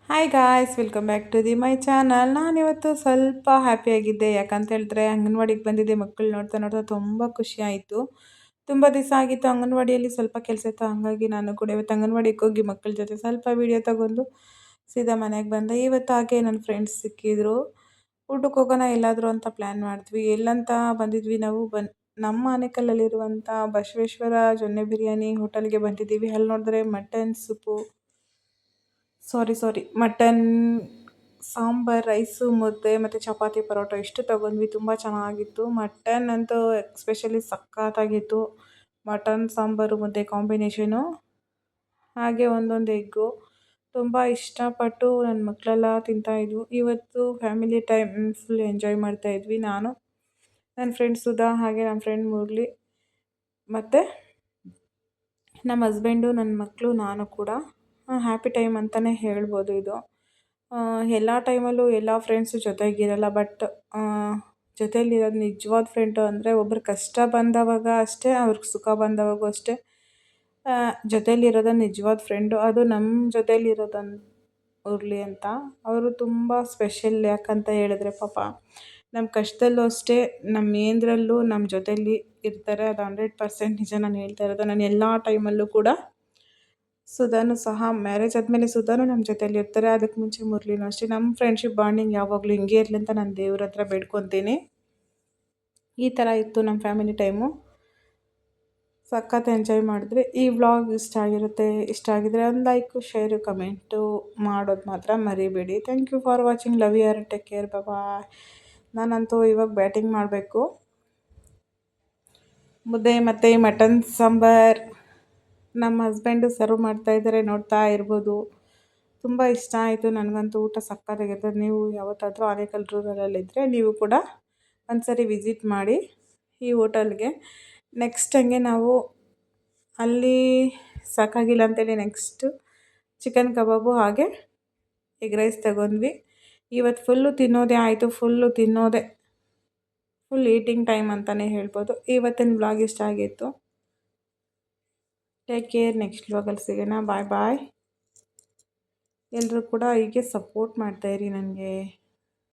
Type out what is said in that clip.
Hi guys, welcome back to my channel. ನಾನಿವತ್ತು ಸ್ವಲ್ಪ ಹ್ಯಾಪಿಯಾಗಿದ್ದೆ. ಯಾಕಂತ ಹೇಳಿದ್ರೆ ಅಂಗನವಾಡಿಗೆ ಬಂದಿದ್ದೆ. ಮಕ್ಕಳು ನೋಡ್ತಾ ನೋಡ್ತಾ ತುಂಬ ಖುಷಿ ಆಯಿತು. ತುಂಬ ದಿವಸ ಆಗಿತ್ತು ಅಂಗನವಾಡಿಯಲ್ಲಿ ಸ್ವಲ್ಪ ಕೆಲಸ ಇತ್ತು. ಹಾಗಾಗಿ ನಾನು ಕೂಡ ಇವತ್ತು ಅಂಗನವಾಡಿಗೆ ಹೋಗಿ ಮಕ್ಕಳ ಜೊತೆ ಸ್ವಲ್ಪ ವೀಡಿಯೋ ತಗೊಂಡು ಸೀದಾ ಮನೆಗೆ ಬಂದೆ. ಇವತ್ತು ಹಾಗೆ ನನ್ನ ಫ್ರೆಂಡ್ಸ್ ಸಿಕ್ಕಿದ್ರು. ಊಟಕ್ಕೆ ಹೋಗೋಣ ಎಲ್ಲಾದರೂ ಅಂತ ಪ್ಲ್ಯಾನ್ ಮಾಡಿದ್ವಿ. ಎಲ್ಲಂತ ಬಂದಿದ್ವಿ ನಾವು ನಮ್ಮ ಆನೇಕಲ್ಲಲ್ಲಿರುವಂಥ ಬಸವೇಶ್ವರ ಜೊನ್ನೆ ಬಿರಿಯಾನಿ ಹೋಟೆಲ್ಗೆ ಬಂದಿದ್ದೀವಿ. ಅಲ್ಲಿ ನೋಡಿದ್ರೆ mutton soup mutton sambar, rice, ಮುದ್ದೆ ಮತ್ತು ಚಪಾತಿ, ಪರೋಟ ಇಷ್ಟು ತೊಗೊಂಡ್ವಿ. ತುಂಬ ಚೆನ್ನಾಗಿತ್ತು. ಮಟನ್ ಅಂತೂ ಎಸ್ಪೆಷಲಿ ಸಖತ್ತಾಗಿತ್ತು. ಮಟನ್ ಸಾಂಬಾರು ಮುದ್ದೆ ಕಾಂಬಿನೇಷನು, ಹಾಗೆ ಒಂದೊಂದು ಎಗ್ಗು ತುಂಬ ಇಷ್ಟಪಟ್ಟು ನನ್ನ ಮಕ್ಕಳೆಲ್ಲ ತಿಂತಾಯಿದ್ವು. ಇವತ್ತು ಫ್ಯಾಮಿಲಿ ಟೈಮ್ ಫುಲ್ ಎಂಜಾಯ್ ಮಾಡ್ತಾಯಿದ್ವಿ. ನಾನು, ನನ್ನ ಫ್ರೆಂಡ್ ಸುಧಾ, ಹಾಗೆ ನನ್ನ ಫ್ರೆಂಡ್ ಮುರಳಿ ಮತ್ತು ನಮ್ಮ ಹಸ್ಬೆಂಡು, ನನ್ನ ಮಕ್ಕಳು, ನಾನು ಕೂಡ ಹ್ಯಾಪಿ ಟೈಮ್ ಅಂತಲೇ ಹೇಳ್ಬೋದು ಇದು. ಎಲ್ಲ ಟೈಮಲ್ಲೂ ಎಲ್ಲ ಫ್ರೆಂಡ್ಸು ಜೊತೆಗಿರಲ್ಲ. ಬಟ್ ಜೊತೆಯಲ್ಲಿರೋದು ನಿಜವಾದ ಫ್ರೆಂಡು ಅಂದರೆ ಒಬ್ರು ಕಷ್ಟ ಬಂದವಾಗ ಅಷ್ಟೇ, ಅವ್ರಿಗೆ ಸುಖ ಬಂದವಾಗೂ ಅಷ್ಟೇ ಜೊತೆಯಲ್ಲಿರೋದು ನಿಜವಾದ ಫ್ರೆಂಡು. ಅದು ನಮ್ಮ ಜೊತೆಯಲ್ಲಿರೋದೊಂದು ಮುರಳಿ ಅಂತ. ಅವರು ತುಂಬ ಸ್ಪೆಷಲ್. ಯಾಕಂತ ಹೇಳಿದ್ರೆ ಪಾಪ ನಮ್ಮ ಕಷ್ಟದಲ್ಲೂ ಅಷ್ಟೇ, ನಮ್ಮ ಏನರಲ್ಲೂ ನಮ್ಮ ಜೊತೆಯಲ್ಲಿ ಇರ್ತಾರೆ. ಅದು 100% ನಿಜ ನಾನು ಹೇಳ್ತಾ ಇರೋದು. ನಾನು ಎಲ್ಲ ಟೈಮಲ್ಲೂ ಕೂಡ ಸುಧಾನು ಸಹ ಮ್ಯಾರೇಜ್ ಆದಮೇಲೆ ಸುಧಾನು ನಮ್ಮ ಜೊತೆಯಲ್ಲಿ ಇರ್ತಾರೆ. ಅದಕ್ಕೆ ಮುಂಚೆ ಮುರಳಿನೂ ಅಷ್ಟೇ. ನಮ್ಮ ಫ್ರೆಂಡ್ಶಿಪ್ ಬಾಂಡಿಂಗ್ ಯಾವಾಗಲೂ ಹಿಂಗೆ ಇರಲಿ ಅಂತ ನಾನು ದೇವ್ರ ಹತ್ರ ಬೇಡ್ಕೊತೀನಿ. ಈ ಥರ ಇತ್ತು ನಮ್ಮ ಫ್ಯಾಮಿಲಿ ಟೈಮು. ಸಖತ್ ಎಂಜಾಯ್ ಮಾಡಿದ್ರಿ. ಈ ವ್ಲಾಗ್ ಇಷ್ಟ ಆಗಿದ್ರೆ ಒಂದು ಲೈಕು, ಶೇರು, ಕಮೆಂಟು ಮಾಡೋದು ಮಾತ್ರ ಮರಿಬೇಡಿ. Thank you for watching. Love you all. Take care. Bye. ನಾನಂತೂ ಇವಾಗ ಬ್ಯಾಟಿಂಗ್ ಮಾಡಬೇಕು. ಮುದ್ದೆ ಮತ್ತು ಮಟನ್ ಸಾಂಬಾರು ನಮ್ಮ ಹಸ್ಬೆಂಡು ಸರ್ವ್ ಮಾಡ್ತಾಯಿದ್ದಾರೆ, ನೋಡ್ತಾ ಇರ್ಬೋದು. ತುಂಬ ಇಷ್ಟ ಆಯಿತು ನನಗಂತೂ. ಊಟ ಸಕ್ಕತ್ತಾಗಿರ್ತದೆ. ನೀವು ಯಾವತ್ತಾದರೂ ಆನೇಕಲ್ ರೂರಲಲ್ಲಿದ್ದರೆ ನೀವು ಕೂಡ ಒಂದ್ಸರಿ ವಿಸಿಟ್ ಮಾಡಿ ಈ ಹೋಟೆಲ್ಗೆ. ನೆಕ್ಸ್ಟ್ ಹಂಗೆ ನಾವು ಅಲ್ಲಿ ಸಾಕಾಗಿಲ್ಲ ಅಂತೇಳಿ ನೆಕ್ಸ್ಟು ಚಿಕನ್ ಕಬಾಬು ಹಾಗೆ ಎಗ್ ರೈಸ್ ತಗೊಂಡ್ವಿ. ಇವತ್ತು ಫುಲ್ಲು ತಿನ್ನೋದೇ ಆಯಿತು. ಫುಲ್ ಈಟಿಂಗ್ ಟೈಮ್ ಅಂತಲೇ ಹೇಳ್ಬೋದು. ಇವತ್ತಿನ ವ್ಲಾಗ್ ಇಷ್ಟ ಆಗಿತ್ತು. Take care. ನೆಕ್ಸ್ಟ್ ವ್ಲಾಗಲ್ಲಿ ಸಿಗೋಣ. ಬಾಯ್ ಬಾಯ್. ಎಲ್ಲರೂ ಕೂಡ ಹೀಗೆ ಸಪೋರ್ಟ್ ಮಾಡ್ತಾಯಿರಿ ನನಗೆ.